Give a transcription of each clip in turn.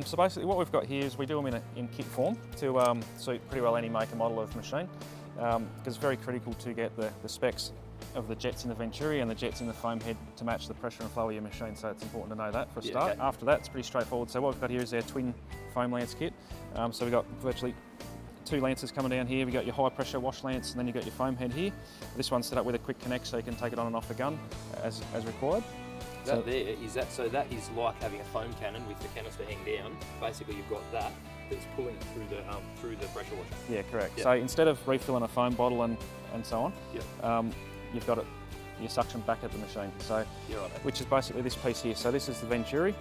So basically what we've got here is we do them in kit form to suit pretty well any make and model of machine, because it's very critical to get the specs of the jets in the venturi and the jets in the foam head to match the pressure and flow of your machine, so it's important to know that for a start. Okay. After that, it's pretty straightforward. So what we've got here is our twin foam lance kit. So we've got virtually 2 lances coming down here. We've got your high pressure wash lance, and then you've got your foam head here. This one's set up with a quick connect, so you can take it on and off the gun as required. That is like having a foam cannon with the canister hang down. Basically, you've got that that's pulling it through the pressure washer. Yeah, correct. Yep. So instead of refilling a foam bottle and so on, Yep. You've got your suction back at the machine. So, You're right. which is basically this piece here. So this is the venturi.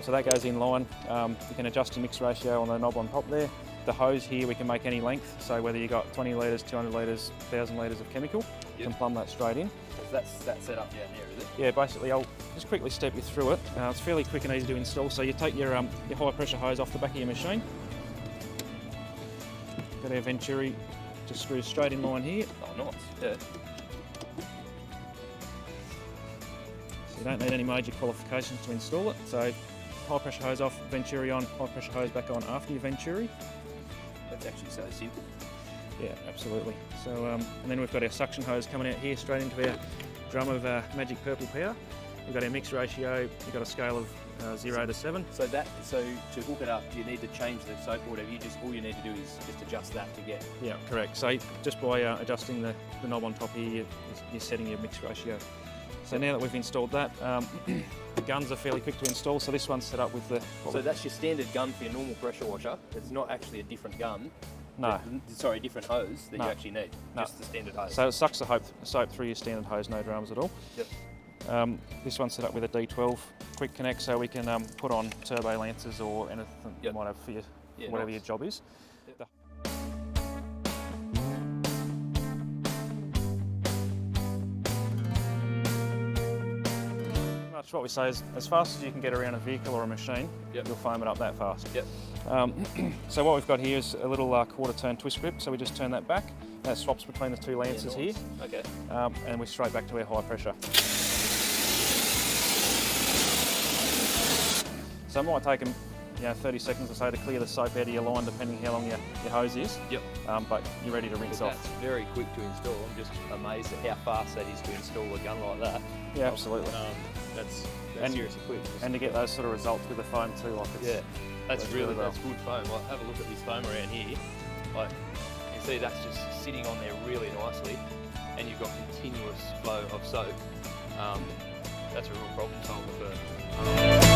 So that goes in line. You can adjust your mix ratio on the knob on top there. The hose here, we can make any length. So whether you got 20 litres, 200 litres, 1,000 litres of chemical, you can plumb that straight in. That's set up down there, is it? Yeah, basically I'll just quickly step you through it. It's fairly quick and easy to install. So you take your high pressure hose off the back of your machine. Got our venturi, just screws straight in line here. Oh, nice. Yeah. So you don't need any major qualifications to install it. So high pressure hose off, venturi on, high pressure hose back on after your venturi. That's actually so simple. Yeah, absolutely. So, and then we've got our suction hose coming out here straight into our drum of Magic Purple Power. We've got our mix ratio. We've got a scale of 0 to 7. So to hook it up, do you need to change the soap or whatever? All you need to do is just adjust that to get. Yeah, correct. So just by adjusting the knob on top here, you're setting your mix ratio. So now that we've installed that, the guns are fairly quick to install. So this one's set up with the. So that's your standard gun for your normal pressure washer. It's not actually a different gun. No. Sorry, different hose that No. you actually need. No. Just the standard hose. So it sucks the soap through your standard hose, no dramas at all. Yep. This one's set up with a D12 quick connect, so we can put on turbo lances or anything you might have for your, whatever your job is. Yep. Much what we say is, as fast as you can get around a vehicle or a machine, Yep. you'll foam it up that fast. Yep. So what we've got here is a little quarter turn twist grip, so we just turn that back. That swaps between the 2 lances here. Okay. And we're straight back to our high pressure. So it might take them 30 seconds or so to clear the soap out of your line, depending how long your hose is. Yep. But you're ready to rinse off. That's very quick to install. I'm just amazed at how fast that is to install a gun like that. Yeah, absolutely. That's And- seriously quick. And to get those sort of results with the foam too, like it's, Yeah, that's really well. that's good foam. Like, have a look at this foam around here. Like, you can see that's just sitting on there really nicely, and you've got continuous flow of soap. That's a real problem solver for.